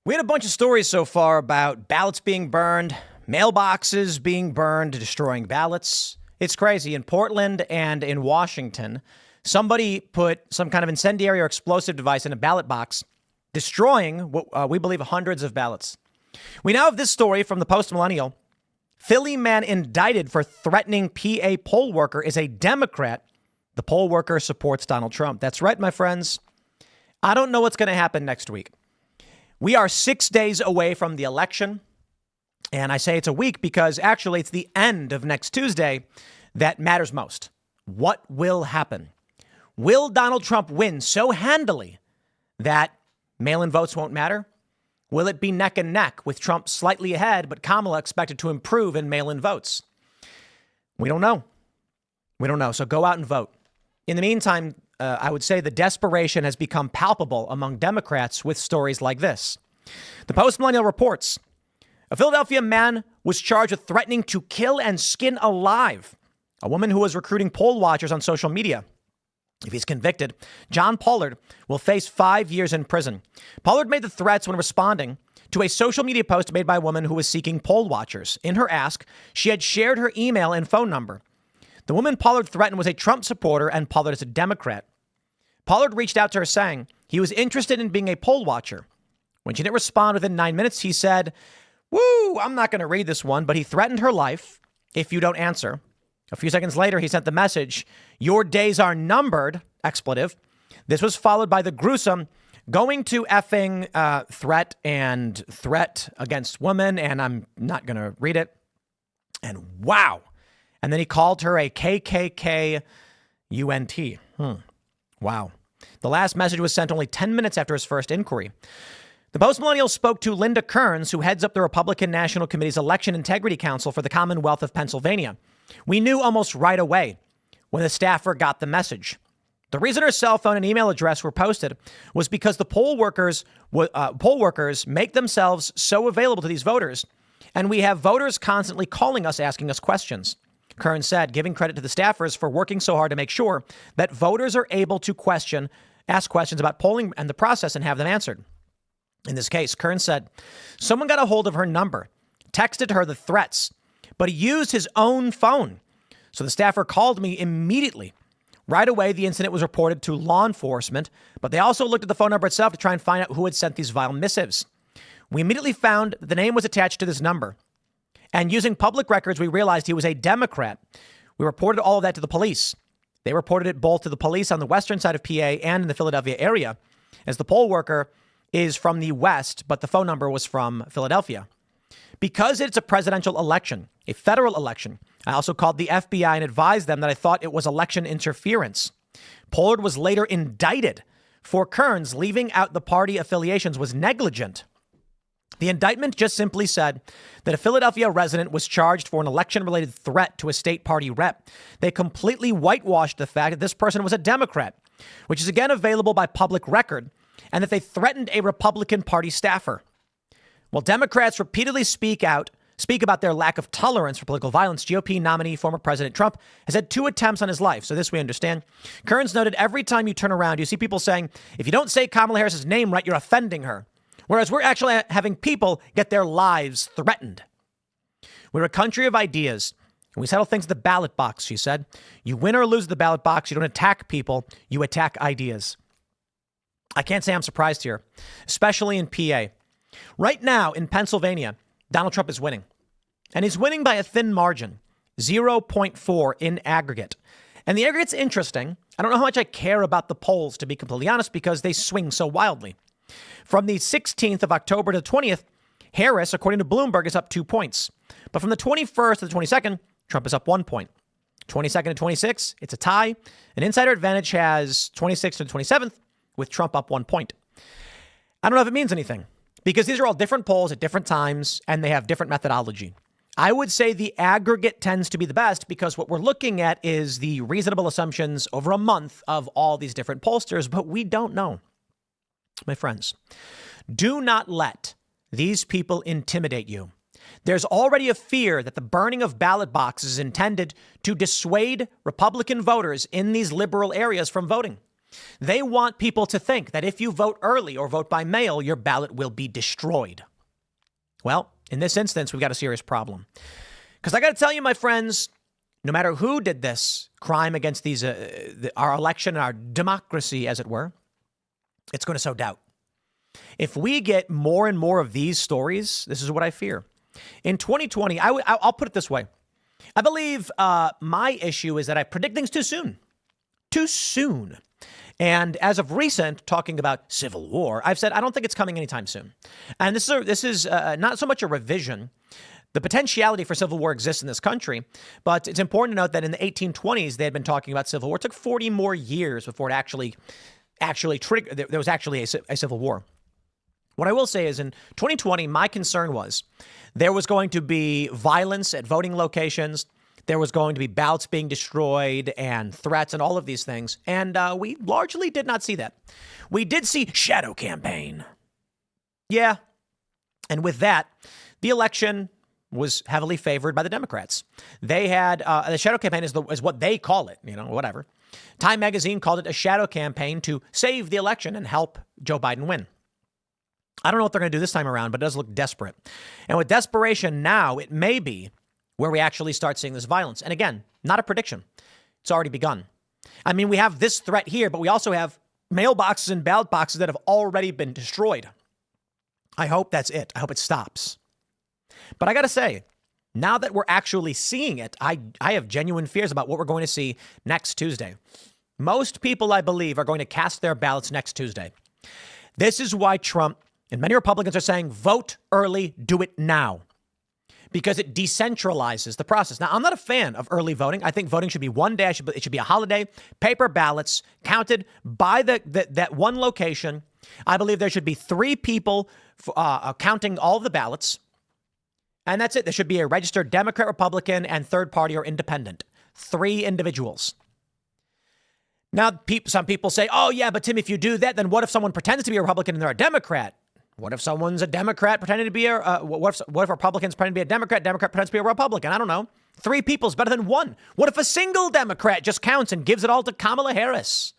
We had a bunch of stories so far about ballots being burned, mailboxes being burned, destroying ballots. It's crazy. In Portland and in Washington, somebody put some kind of incendiary or explosive device in a ballot box, destroying what we believe hundreds of ballots. We now have this story from the Post-Millennial. Philly man indicted for threatening PA poll worker is a Democrat. The poll worker supports Donald Trump. That's right, my friends. I don't know what's going to happen next week. We are 6 days away from the election. And I say it's a week because actually it's the end of next Tuesday that matters most. What will happen? Will Donald Trump win so handily that mail-in votes won't matter? Will it be neck and neck with Trump slightly ahead, but Kamala expected to improve in mail-in votes? We don't know. We don't know. So go out and vote. In the meantime, I would say the desperation has become palpable among Democrats with stories like this. The Post-Millennial reports a Philadelphia man was charged with threatening to kill and skin alive a woman who was recruiting poll watchers on social media. If he's convicted, John Pollard will face 5 years in prison. Pollard made the threats when responding to a social media post made by a woman who was seeking poll watchers. In her ask, she had shared her email and phone number. The woman Pollard threatened was a Trump supporter, and Pollard is a Democrat. Pollard reached out to her saying he was interested in being a poll watcher. When she didn't respond within 9 minutes, he said, "Woo, I'm not going to read this one," but he threatened her life if you don't answer. A few seconds later, he sent the message, "Your days are numbered," expletive. This was followed by the gruesome going to effing threat and threat against women, and I'm not going to read it. And wow. And then he called her a KKK UNT. Wow. The last message was sent only 10 minutes after his first inquiry. The Post-Millennial spoke to Linda Kearns, who heads up the Republican National Committee's Election Integrity Council for the Commonwealth of Pennsylvania. We knew almost right away when the staffer got the message. The reason her cell phone and email address were posted was because the poll workers make themselves so available to these voters, and we have voters constantly calling us, asking us questions. Kearns said, giving credit to the staffers for working so hard to make sure that voters are able to ask questions about polling and the process and have them answered. In this case, Kearns said, someone got a hold of her number, texted her the threats, but he used his own phone. So the staffer called me immediately. Right away, the incident was reported to law enforcement, but they also looked at the phone number itself to try and find out who had sent these vile missives. We immediately found that the name was attached to this number. And using public records, we realized he was a Democrat. We reported all of that to the police. They reported it both to the police on the western side of PA and in the Philadelphia area, as the poll worker is from the West, but the phone number was from Philadelphia. Because it's a presidential election, a federal election, I also called the FBI and advised them that I thought it was election interference. Pollard was later indicted for Kearns leaving out the party affiliations was negligent. The indictment just simply said that a Philadelphia resident was charged for an election-related threat to a state party rep. They completely whitewashed the fact that this person was a Democrat, which is again available by public record, and that they threatened a Republican Party staffer. While Democrats repeatedly speak about their lack of tolerance for political violence, GOP nominee former President Trump has had 2 attempts on his life. So this we understand. Kearns noted every time you turn around, you see people saying, if you don't say Kamala Harris's name right, you're offending her. Whereas we're actually having people get their lives threatened. We're a country of ideas, and we settle things at the ballot box, she said. You win or lose the ballot box. You don't attack people. You attack ideas. I can't say I'm surprised here, especially in PA. Right now in Pennsylvania, Donald Trump is winning. And he's winning by a thin margin, 0.4 in aggregate. And the aggregate's interesting. I don't know how much I care about the polls, to be completely honest, because they swing so wildly. From the 16th of October to the 20th, Harris, according to Bloomberg, is up 2 points. But from the 21st to the 22nd, Trump is up 1 point. 22nd to 26, it's a tie. An insider advantage has 26th to the 27th, with Trump up 1 point. I don't know if it means anything, because these are all different polls at different times, and they have different methodology. I would say the aggregate tends to be the best because what we're looking at is the reasonable assumptions over a month of all these different pollsters, but we don't know. My friends, do not let these people intimidate you. There's already a fear that the burning of ballot boxes is intended to dissuade Republican voters in these liberal areas from voting. They want people to think that if you vote early or vote by mail, your ballot will be destroyed. Well, in this instance, we've got a serious problem. Because I got to tell you, my friends, no matter who did this crime against our election and our democracy, as it were, it's going to sow doubt. If we get more and more of these stories, this is what I fear. In 2020, I'll put it this way. I believe my issue is that I predict things too soon. Too soon. And as of recent, talking about civil war, I've said I don't think it's coming anytime soon. And this is not so much a revision. The potentiality for civil war exists in this country, but it's important to note that in the 1820s, they had been talking about civil war. It took 40 more years before it actually triggered. There was actually a civil war. What I will say is in 2020, my concern was there was going to be violence at voting locations. There was going to be ballots being destroyed and threats and all of these things. And we largely did not see that. We did see shadow campaign. Yeah. And with that, the election was heavily favored by the Democrats. They had the shadow campaign is what they call it, whatever. Time magazine called it a shadow campaign to save the election and help Joe Biden win. I don't know what they're going to do this time around, but it does look desperate. And with desperation now, it may be where we actually start seeing this violence. And again, not a prediction. It's already begun. I mean, we have this threat here, but we also have mailboxes and ballot boxes that have already been destroyed. I hope that's it. I hope it stops. But I got to say, now that we're actually seeing it, I have genuine fears about what we're going to see next Tuesday. Most people, I believe, are going to cast their ballots next Tuesday. This is why Trump and many Republicans are saying, vote early, do it now, because it decentralizes the process. Now, I'm not a fan of early voting. I think voting should be one day. It should be a holiday, paper ballots counted by that one location. I believe there should be 3 people counting all of the ballots. And that's it. There should be a registered Democrat, Republican, and third party or independent. 3 individuals. Now, some people say, oh, yeah, but Tim, if you do that, then what if someone pretends to be a Republican and they're a Democrat? What if someone's a Democrat pretending to be what if Republicans pretend to be a Democrat pretends to be a Republican? I don't know. 3 people is better than 1. What if a single Democrat just counts and gives it all to Kamala Harris?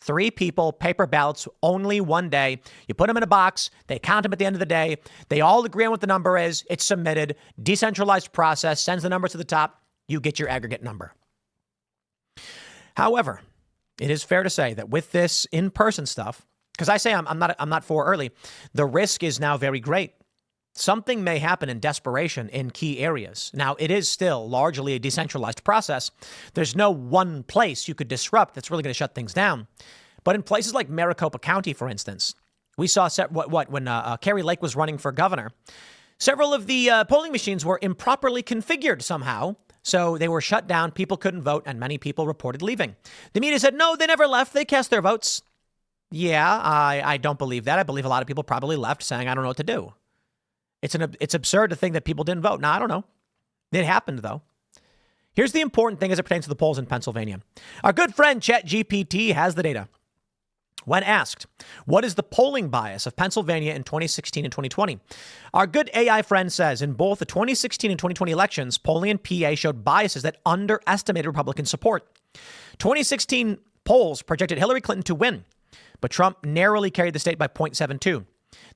3 people, paper ballots, only one day. You put them in a box. They count them at the end of the day. They all agree on what the number is. It's submitted. Decentralized process, sends the number to the top. You get your aggregate number. However, it is fair to say that with this in-person stuff, because I say I'm not for early, the risk is now very great. Something may happen in desperation in key areas. Now, it is still largely a decentralized process. There's no one place you could disrupt that's really going to shut things down. But in places like Maricopa County, for instance, we saw when Kari Lake was running for governor, several of the polling machines were improperly configured somehow. So they were shut down. People couldn't vote, and many people reported leaving. The media said, no, they never left. They cast their votes. Yeah, I don't believe that. I believe a lot of people probably left saying, I don't know what to do. It's absurd to think that people didn't vote. Now, I don't know. It happened, though. Here's the important thing as it pertains to the polls in Pennsylvania. Our good friend ChatGPT has the data. When asked, what is the polling bias of Pennsylvania in 2016 and 2020? Our good AI friend says in both the 2016 and 2020 elections, polling in PA showed biases that underestimated Republican support. 2016 polls projected Hillary Clinton to win, but Trump narrowly carried the state by 0.72.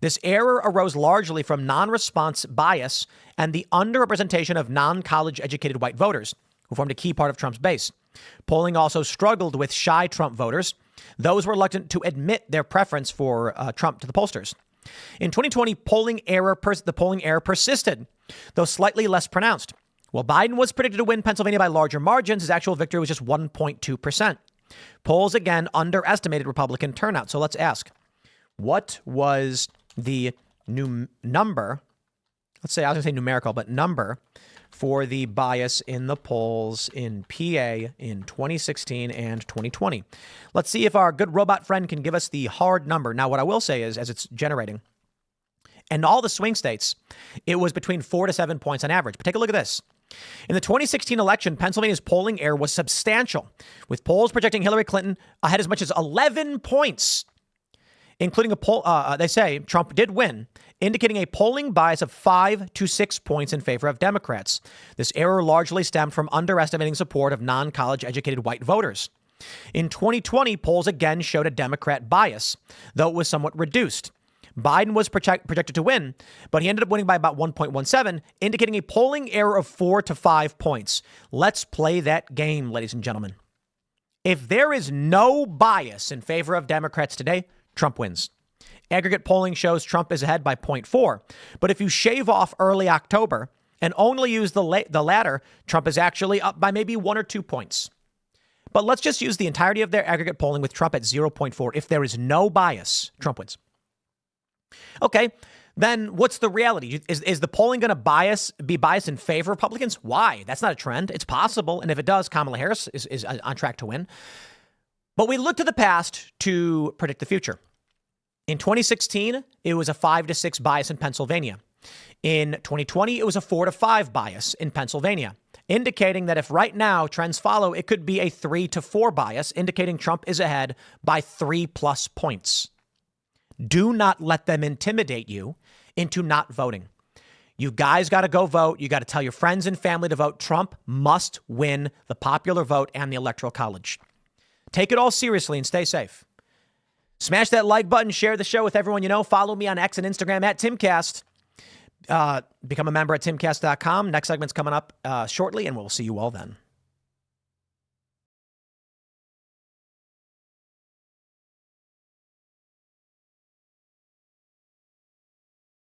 This error arose largely from non-response bias and the underrepresentation of non-college educated white voters, who formed a key part of Trump's base. Polling also struggled with shy Trump voters. Those were reluctant to admit their preference for Trump to the pollsters. In 2020, the polling error persisted, though slightly less pronounced. While Biden was predicted to win Pennsylvania by larger margins, his actual victory was just 1.2%. Polls again underestimated Republican turnout. So let's ask, what was the new number? Let's say, I was going to say numerical, but number for the bias in the polls in PA in 2016 and 2020. Let's see if our good robot friend can give us the hard number. Now, what I will say is, as it's generating, in all the swing states, it was between 4 to 7 points on average. But take a look at this. In the 2016 election, Pennsylvania's polling error was substantial, with polls projecting Hillary Clinton ahead as much as 11 points, including a poll. They say Trump did win, indicating a polling bias of 5 to 6 points in favor of Democrats. This error largely stemmed from underestimating support of non-college educated white voters. In 2020, polls again showed a Democrat bias, though it was somewhat reduced. Biden was projected to win, but he ended up winning by about 1.17, indicating a polling error of 4 to 5 points. Let's play that game, ladies and gentlemen. If there is no bias in favor of Democrats today, Trump wins. Aggregate polling shows Trump is ahead by 0.4. But if you shave off early October and only use the latter, Trump is actually up by maybe 1 or 2 points. But let's just use the entirety of their aggregate polling with Trump at 0.4. If there is no bias, Trump wins. Okay, then what's the reality? Is the polling going to be biased in favor of Republicans? Why? That's not a trend. It's possible. And if it does, Kamala Harris is on track to win. But we look to the past to predict the future. In 2016, it was a 5 to 6 bias in Pennsylvania. In 2020, it was a 4 to 5 bias in Pennsylvania, indicating that if right now trends follow, it could be a 3 to 4 bias, indicating Trump is ahead by 3+ points. Do not let them intimidate you into not voting. You guys got to go vote. You got to tell your friends and family to vote. Trump must win the popular vote and the Electoral College. Take it all seriously and stay safe. Smash that like button. Share the show with everyone you know. Follow me on X and Instagram at Timcast. Become a member at timcast.com. Next segment's coming up shortly, and we'll see you all then.